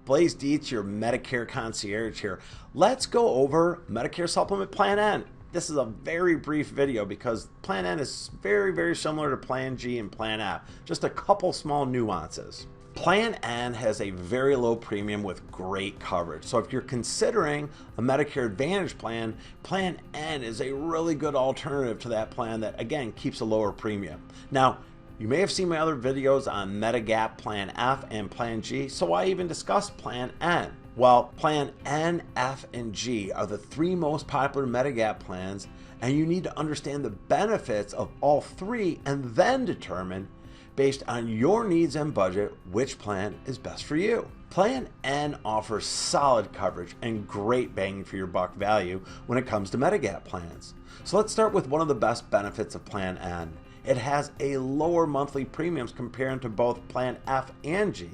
Blaise Dietz, your Medicare concierge here. Let's go over Medicare Supplement Plan N. This is a very brief video because Plan N is very similar to Plan G and Plan F. Just a couple small nuances. Plan N has a very low premium with great coverage. So if you're considering a Medicare Advantage plan, Plan N is a really good alternative to that plan that, again, keeps a lower premium. Now, you may have seen my other videos on Medigap Plan F and Plan G, so I even discussed Plan N. Well, Plan N, F, and G are the three most popular Medigap plans, and you need to understand the benefits of all three and then determine, based on your needs and budget, which plan is best for you. Plan N offers solid coverage and great bang for your buck value when it comes to Medigap plans. So let's start with one of the best benefits of Plan N. It has a lower monthly premiums compared to both Plan F and G.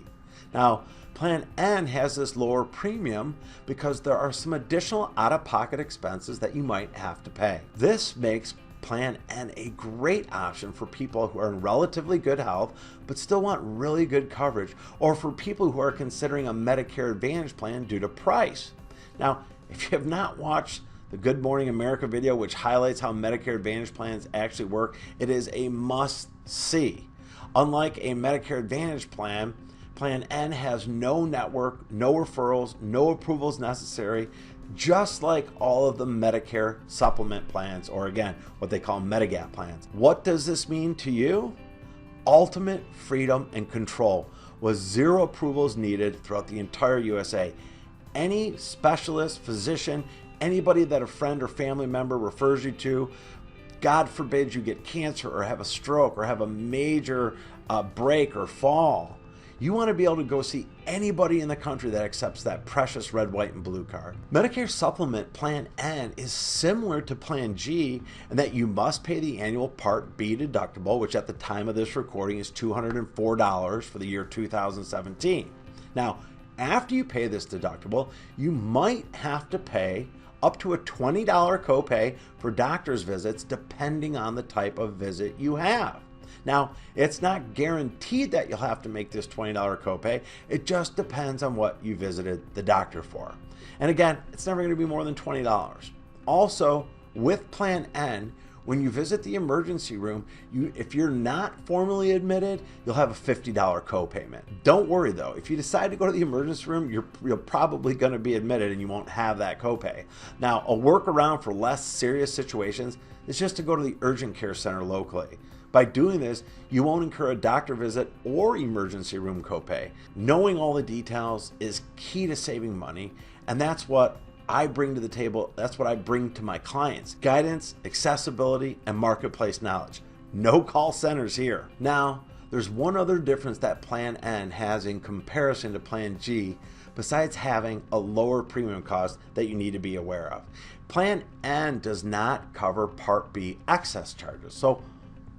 Now, Plan N has this lower premium because there are some additional out-of-pocket expenses that you might have to pay. This makes Plan N a great option for people who are in relatively good health but still want really good coverage, or for people who are considering a Medicare Advantage plan due to price. Now, if you have not watched the Good Morning America video, which highlights how Medicare Advantage plans actually work, it is a must-see. Unlike a Medicare Advantage plan, Plan N has no network, no referrals, no approvals necessary, just like all of the Medicare supplement plans, or again, what they call Medigap plans. What does this mean to you? Ultimate freedom and control with zero approvals needed throughout the entire USA. Any specialist, physician, anybody that a friend or family member refers you to, God forbid you get cancer or have a stroke or have a major break or fall, you want to be able to go see anybody in the country that accepts that precious red, white, and blue card. Medicare Supplement Plan N is similar to Plan G in that you must pay the annual Part B deductible, which at the time of this recording is $204 for the year 2017. Now, after you pay this deductible, you might have to pay up to a $20 copay for doctor's visits depending on the type of visit you have. Now, it's not guaranteed that you'll have to make this $20 copay. It just depends on what you visited the doctor for. And again, it's never going to be more than $20. Also, with Plan N, when you visit the emergency room, if you're not formally admitted, you'll have a $50 copayment. Don't worry though, if you decide to go to the emergency room, you're probably going to be admitted and you won't have that copay. Now, a workaround for less serious situations is just to go to the urgent care center locally. By doing this, you won't incur a doctor visit or emergency room copay. Knowing all the details is key to saving money, and that's what I bring to the table. That's what I bring to my clients: guidance, accessibility, and marketplace knowledge. No call centers here. Now, there's one other difference that Plan N has in comparison to Plan G, besides having a lower premium cost that you need to be aware of. Plan N does not cover Part B excess charges. So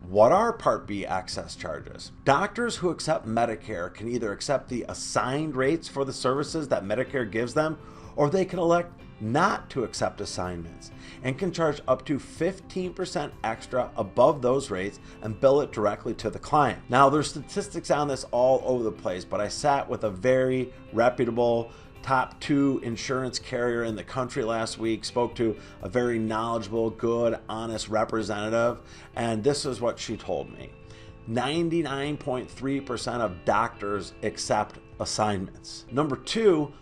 what are Part B excess charges? Doctors who accept Medicare can either accept the assigned rates for the services that Medicare gives them, or they can elect not to accept assignments and can charge up to 15% extra above those rates and bill it directly to the client. Now, there's statistics on this all over the place, but I sat with a very reputable top 2 insurance carrier in the country last week, spoke to a very knowledgeable, good, honest representative, and this is what she told me. 99.3% of doctors accept assignments. Number 2,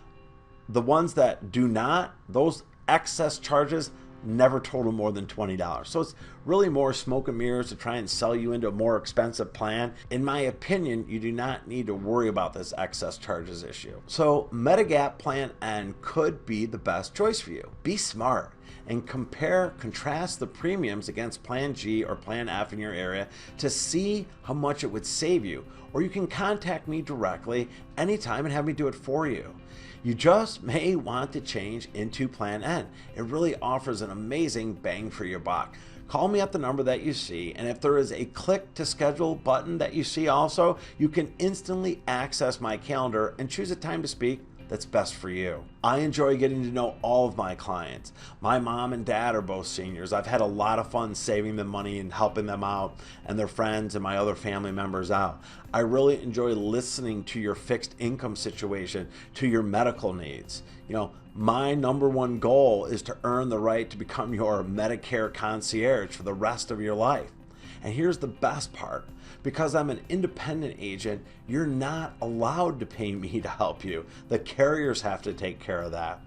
the ones that do not, those excess charges never total more than $20. So it's really more smoke and mirrors to try and sell you into a more expensive plan. In my opinion, you do not need to worry about this excess charges issue. So Medigap Plan N could be the best choice for you. Be smart and contrast the premiums against Plan G or Plan F in your area to see how much it would save you. Or you can contact me directly anytime and have me do it for you. You just may want to change into Plan N. It really offers an amazing bang for your buck. Call me at the number that you see, and if there is a click to schedule button that you see also, you can instantly access my calendar and choose a time to speak that's best for you. I enjoy getting to know all of my clients. My mom and dad are both seniors. I've had a lot of fun saving them money and helping them out and their friends and my other family members out. I really enjoy listening to your fixed income situation, to your medical needs. You know, my number one goal is to earn the right to become your Medicare concierge for the rest of your life. And here's the best part. Because I'm an independent agent, you're not allowed to pay me to help you. The carriers have to take care of that.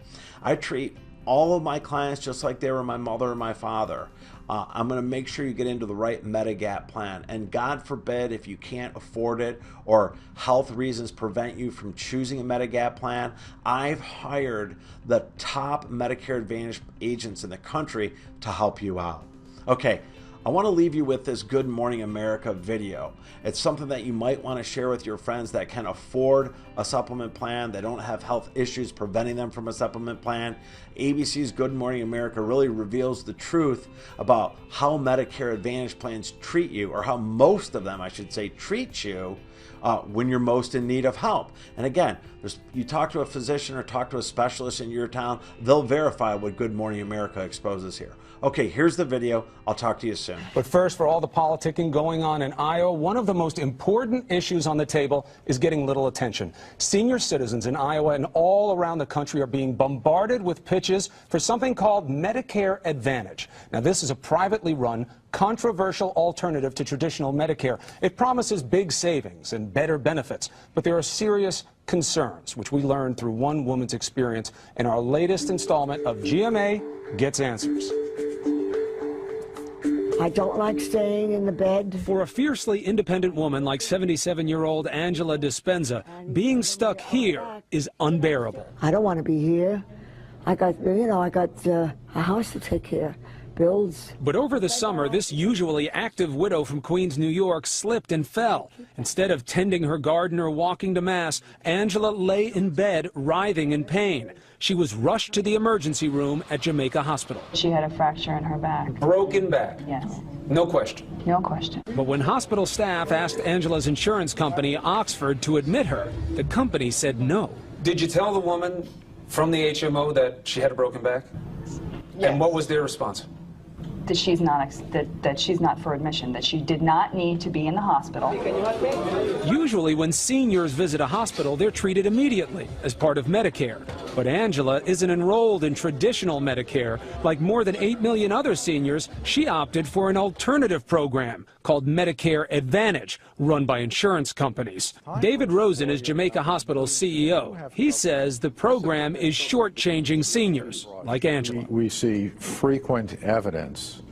I treat all of my clients just like they were my mother or my father. I'm going to make sure you get into the right Medigap plan. And God forbid if you can't afford it or health reasons prevent you from choosing a Medigap plan, I've hired the top Medicare Advantage agents in the country to help you out. Okay. I want to leave you with this Good Morning America video. It's something that you might want to share with your friends that can afford a supplement plan, that don't have health issues preventing them from a supplement plan. ABC's Good Morning America really reveals the truth about how Medicare Advantage plans treat you, or how most of them, I should say, treat you when you're most in need of help. And again, you talk to a physician or talk to a specialist in your town, they'll verify what Good Morning America exposes here. Okay, here's the video. I'll talk to you soon. But first, for all the politicking going on in Iowa, one of the most important issues on the table is getting little attention. Senior citizens in Iowa and all around the country are being bombarded with pitches for something called Medicare Advantage. Now, this is a privately run, controversial alternative to traditional Medicare. It promises big savings and better benefits, but there are serious concerns, which we learned through one woman's experience in our latest installment of GMA Gets Answers. I don't like staying in the bed. For a fiercely independent woman like 77-year-old Angela Dispenza, being stuck here is unbearable. I don't want to be here. I got a house to take care of. Bills. But over the summer, this usually active widow from Queens, New York, slipped and fell. Instead of tending her garden or walking to Mass, Angela lay in bed, writhing in pain. She was rushed to the emergency room at Jamaica Hospital. She had a fracture in her back. Broken back? Yes. No question. No question. But when hospital staff asked Angela's insurance company, Oxford, to admit her, the company said no. Did you tell the woman from the HMO that she had a broken back? Yes. And what was their response? That she's not for admission, that she did not need to be in the hospital. Usually when seniors visit a hospital, they're treated immediately as part of Medicare. But Angela isn't enrolled in traditional Medicare. Like more than 8 million other seniors, she opted for an alternative program called Medicare Advantage, run by insurance companies. David Rosen is Jamaica Hospital's CEO. He says the program is shortchanging seniors like Angela. We see frequent evidence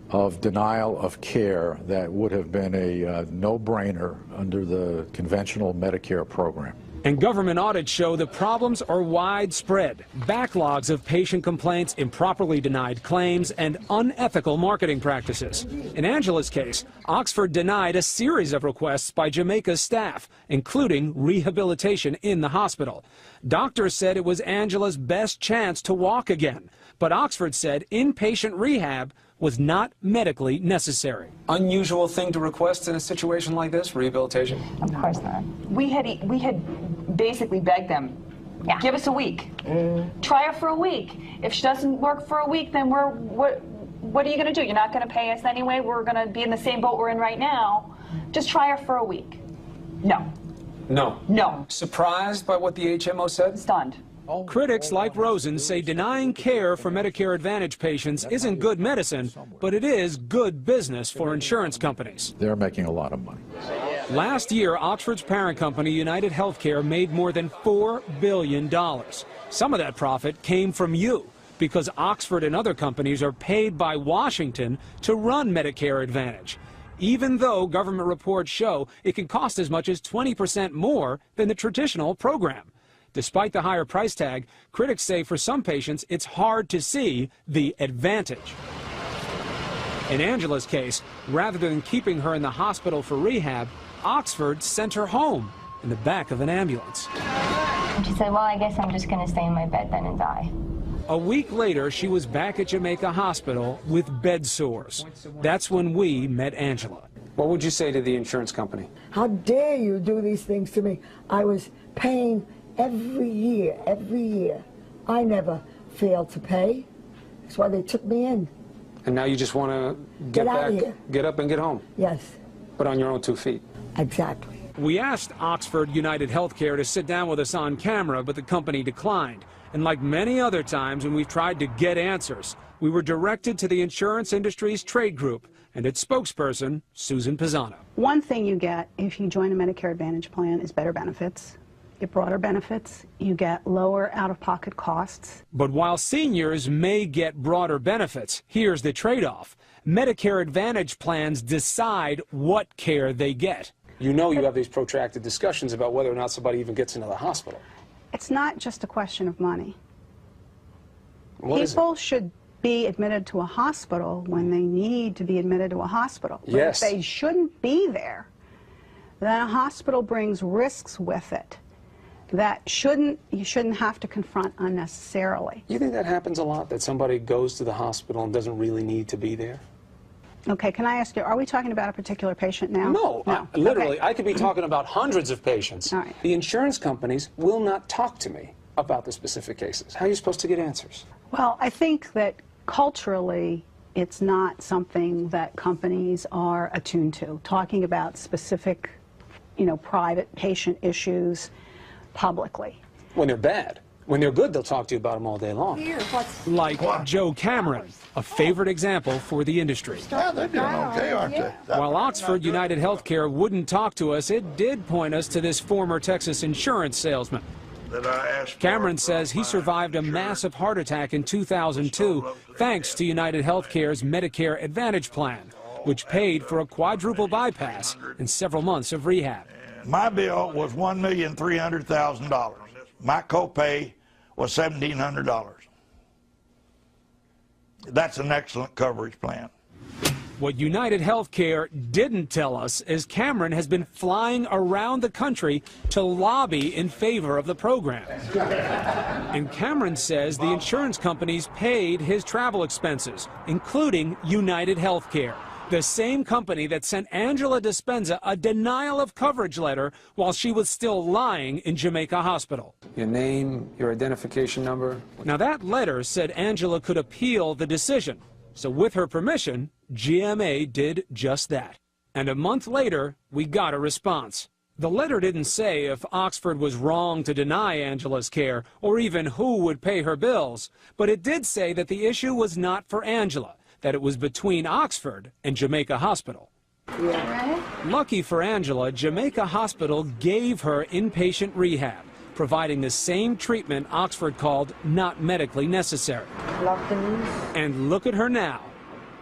of denial of care that would have been a no-brainer under the conventional Medicare program. And government audits show the problems are widespread. Backlogs of patient complaints, improperly denied claims, and unethical marketing practices. In Angela's case, Oxford denied a series of requests by Jamaica's staff, including rehabilitation in the hospital. Doctors said it was Angela's best chance to walk again. But Oxford said inpatient rehab was not medically necessary. Unusual thing to request in a situation like this, rehabilitation? Of course not. We had basically begged them, give us a week. Try her for a week. If she doesn't work for a week, then what are you going to do? You're not going to pay us anyway. We're going to be in the same boat we're in right now. Just try her for a week. No. No. No. Surprised by what the HMO said? Stunned. Critics like Rosen say denying care for Medicare Advantage patients isn't good medicine, but it is good business for insurance companies. They're making a lot of money. Last year, Oxford's parent company, United Healthcare, made more than $4 billion. Some of that profit came from you, because Oxford and other companies are paid by Washington to run Medicare Advantage, even though government reports show it can cost as much as 20% more than the traditional program. Despite the higher price tag, critics say for some patients it's hard to see the advantage. In Angela's case, rather than keeping her in the hospital for rehab, Oxford sent her home in the back of an ambulance. She said, well, I guess I'm just going to stay in my bed then and die. A week later, she was back at Jamaica Hospital with bed sores. That's when we met Angela. What would you say to the insurance company? How dare you do these things to me? I was paying every year. I never failed to pay. That's why they took me in. And now you just want to Get out of here. get up and get home, Yes, but on your own 2 feet. exactly. We asked Oxford United Healthcare to sit down with us on camera, but the company declined. And like many other times when we've tried to get answers, we were directed to the insurance industry's trade group and its spokesperson, Susan Pisano. One thing you get if you join a Medicare Advantage plan is better benefits. You get broader benefits. You get lower out-of-pocket costs. But while seniors may get broader benefits, here's the trade-off. Medicare Advantage plans decide what care they get. You know you have these protracted discussions about whether or not somebody even gets into the hospital. It's not just a question of money. What is it? People should be admitted to a hospital when they need to be admitted to a hospital. But Yes. if they shouldn't be there, then a hospital brings risks with it that you shouldn't have to confront unnecessarily. You think that happens a lot, that somebody goes to the hospital and doesn't really need to be there? Okay, can I ask you, are we talking about a particular patient now? No, literally, Okay. I could be talking about hundreds of patients. All right. The insurance companies will not talk to me about the specific cases. How are you supposed to get answers? Well, I think that culturally, it's not something that companies are attuned to, talking about specific, private patient issues publicly. When they're bad. When they're good, they'll talk to you about them all day long. Like Joe Cameron, a favorite example for the industry. Yeah, they're doing okay, aren't they? While Oxford United Healthcare wouldn't talk to us, it did point us to this former Texas insurance salesman. Cameron says he survived a massive heart attack in 2002 thanks to United Healthcare's Medicare Advantage plan, which paid for a quadruple bypass and several months of rehab. My bill was $1,300,000. My copay was $1,700. That's an excellent coverage plan. What United Healthcare didn't tell us is Cameron has been flying around the country to lobby in favor of the program. And Cameron says the insurance companies paid his travel expenses, including United Healthcare, the same company that sent Angela Dispenza a denial of coverage letter while she was still lying in Jamaica Hospital. Your name, your identification number. Now that letter said Angela could appeal the decision. So with her permission, GMA did just that. And a month later, we got a response. The letter didn't say if Oxford was wrong to deny Angela's care or even who would pay her bills, but it did say that the issue was not for Angela, that it was between Oxford and Jamaica Hospital. Yeah. Lucky for Angela, Jamaica Hospital gave her inpatient rehab, providing the same treatment Oxford called not medically necessary. And look at her now.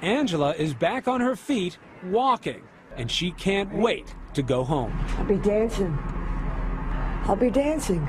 Angela is back on her feet, walking, and she can't wait to go home. I'll be dancing. I'll be dancing.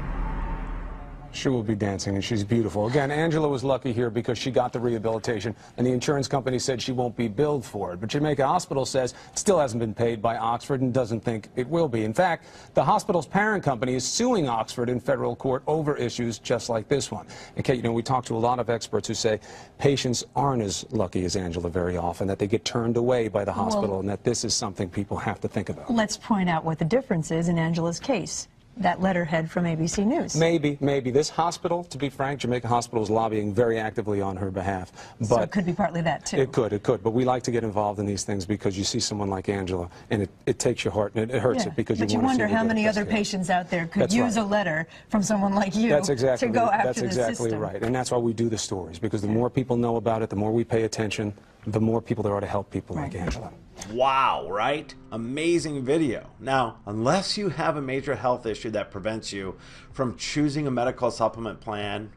She will be dancing, and she's beautiful. Again, Angela was lucky here because she got the rehabilitation, and the insurance company said she won't be billed for it. But Jamaica Hospital says it still hasn't been paid by Oxford and doesn't think it will be. In fact, the hospital's parent company is suing Oxford in federal court over issues just like this one. And Kate, we talk to a lot of experts who say patients aren't as lucky as Angela very often, that they get turned away by the hospital, and that this is something people have to think about. Let's point out what the difference is in Angela's case. That letterhead from ABC News. Maybe. This hospital, to be frank, Jamaica Hospital is lobbying very actively on her behalf. But So it could be partly that, too. It could. But we like to get involved in these things because you see someone like Angela, and it takes your heart, and it hurts it because but you you want to see wonder her how get many the other best care. patients out there could That's use right. a letter from someone like you That's exactly, to go after that's the exactly system. right. And that's why we do the stories, because the more people know about it, the more we pay attention, the more people there are to help people like Angela. Wow, right? Amazing video. Now, unless you have a major health issue that prevents you from choosing a medical supplement plan,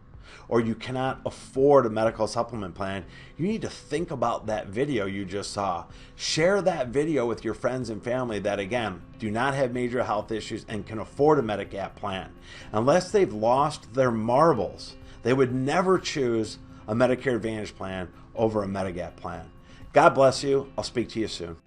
or you cannot afford a medical supplement plan, you need to think about that video you just saw. Share that video with your friends and family that, again, do not have major health issues and can afford a Medigap plan. Unless they've lost their marbles, they would never choose a Medicare Advantage plan over a Medigap plan. God bless you. I'll speak to you soon.